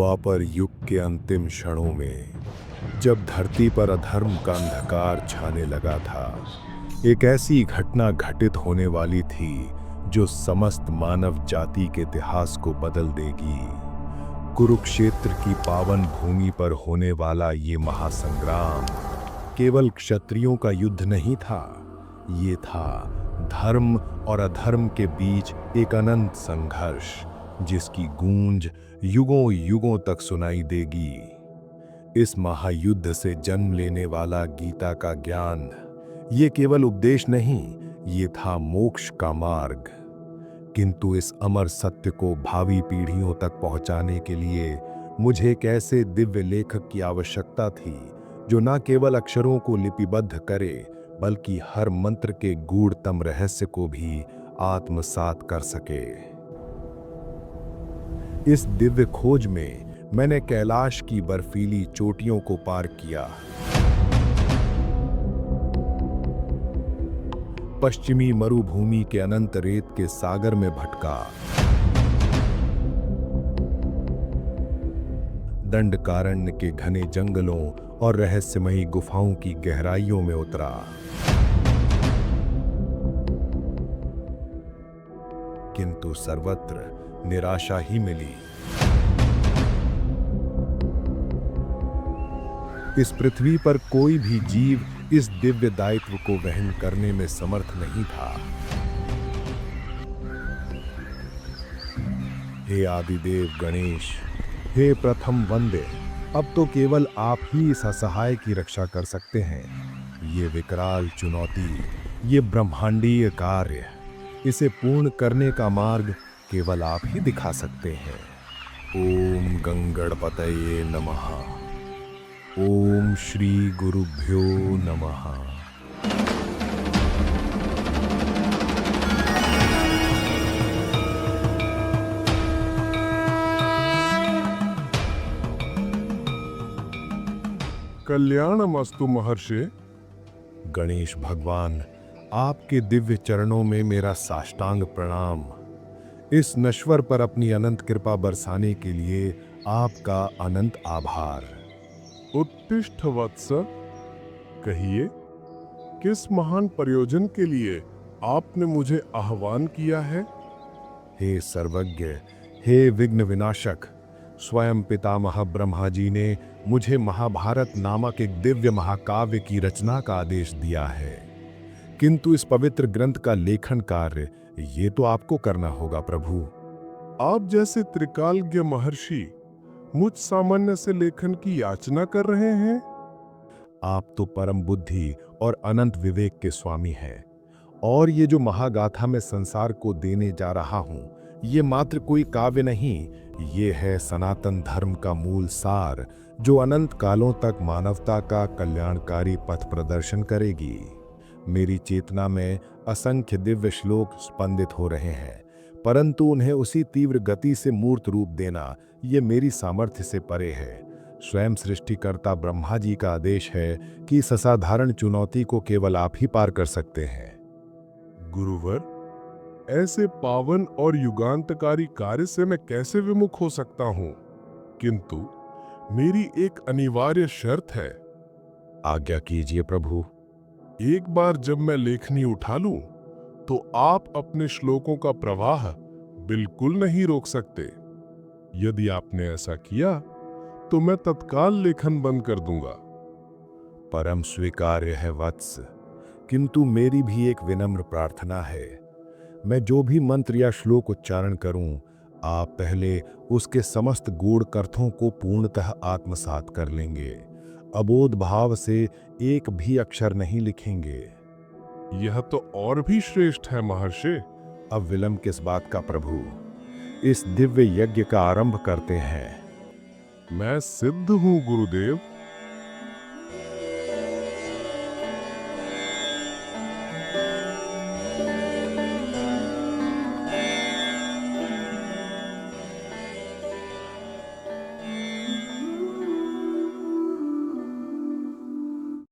द्वापर युग के अंतिम क्षणों में जब धरती पर अधर्म का अंधकार छाने लगा था, एक ऐसी घटना घटित होने वाली थी जो समस्त मानव जाति के इतिहास को बदल देगी। कुरुक्षेत्र की पावन भूमि पर होने वाला ये महासंग्राम केवल क्षत्रियों का युद्ध नहीं था, ये था धर्म और अधर्म के बीच एक अनंत संघर्ष जिसकी गूंज युगों युगों तक सुनाई देगी। इस महायुद्ध से जन्म लेने वाला गीता का ज्ञान ये केवल उपदेश नहीं, ये था मोक्ष का मार्ग। किंतु इस अमर सत्य को भावी पीढ़ियों तक पहुंचाने के लिए मुझे एक ऐसे दिव्य लेखक की आवश्यकता थी जो न केवल अक्षरों को लिपिबद्ध करे बल्कि हर मंत्र के गूढ़तम रहस्य को भी आत्मसात कर सके। इस दिव्य खोज में मैंने कैलाश की बर्फीली चोटियों को पार किया, पश्चिमी मरुभूमि के अनंत रेत के सागर में भटका, दंडकारण्य के घने जंगलों और रहस्यमयी गुफाओं की गहराइयों में उतरा। किंतु सर्वत्र निराशा ही मिली। इस पृथ्वी पर कोई भी जीव इस दिव्य दायित्व को वहन करने में समर्थ नहीं था। हे आदिदेव गणेश, हे प्रथम वंदे, अब तो केवल आप ही इस असहाय की रक्षा कर सकते हैं। ये विकराल चुनौती, ये ब्रह्मांडीय कार्य, इसे पूर्ण करने का मार्ग केवल आप ही दिखा सकते हैं। ओम गंगणपतये नमः। ओम श्री गुरुभ्यो नमः। कल्याणमस्तु महर्षि। गणेश भगवान, आपके दिव्य चरणों में मेरा साष्टांग प्रणाम। इस नश्वर पर अपनी अनंत कृपा बरसाने के लिए आपका अनंत आभार। उत्तिष्ठ वत्स, कहिए किस महान प्रयोजन के लिए आपने मुझे आह्वान किया है? हे सर्वज्ञ, हे विघ्न विनाशक, स्वयं पितामह ब्रह्मा जी ने मुझे महाभारत नामक एक दिव्य महाकाव्य की रचना का आदेश दिया है। किंतु इस पवित्र ग्रंथ का लेखन कार्य ये तो आपको करना होगा प्रभु। आप जैसे त्रिकालज्ञ महर्षि मुझ सामान्य से लेखन की याचना कर रहे हैं? आप तो परम बुद्धि और अनंत विवेक के स्वामी हैं, और ये जो महागाथा मैं संसार को देने जा रहा हूं, ये मात्र कोई काव्य नहीं, ये है सनातन धर्म का मूल सार जो अनंत कालों तक मानवता का कल्याणकारी पथ प्रदर्शन करेगी। मेरी चेतना में असंख्य दिव्य श्लोक स्पंदित हो रहे हैं, परंतु उन्हें उसी तीव्र गति से मूर्त रूप देना ये मेरी सामर्थ्य से परे है। स्वयं सृष्टिकर्ता ब्रह्मा जी का आदेश है कि इस असाधारण चुनौती को केवल आप ही पार कर सकते हैं। गुरुवर, ऐसे पावन और युगांतकारी कार्य से मैं कैसे विमुख हो सकता हूँ? किंतु मेरी एक अनिवार्य शर्त है। आज्ञा कीजिए प्रभु। एक बार जब मैं लेखनी उठा लूं, तो आप अपने श्लोकों का प्रवाह बिल्कुल नहीं रोक सकते। यदि आपने ऐसा किया तो मैं तत्काल लेखन बंद कर दूंगा। परम स्वीकार्य है वत्स, किंतु मेरी भी एक विनम्र प्रार्थना है। मैं जो भी मंत्र या श्लोक उच्चारण करूं, आप पहले उसके समस्त गूढ़ अर्थों को पूर्णतः आत्मसात कर लेंगे, अबोध भाव से एक भी अक्षर नहीं लिखेंगे। यह तो और भी श्रेष्ठ है महर्षि। अब विलंब किस बात का प्रभु, इस दिव्य यज्ञ का आरंभ करते हैं। मैं सिद्ध हूँ गुरुदेव।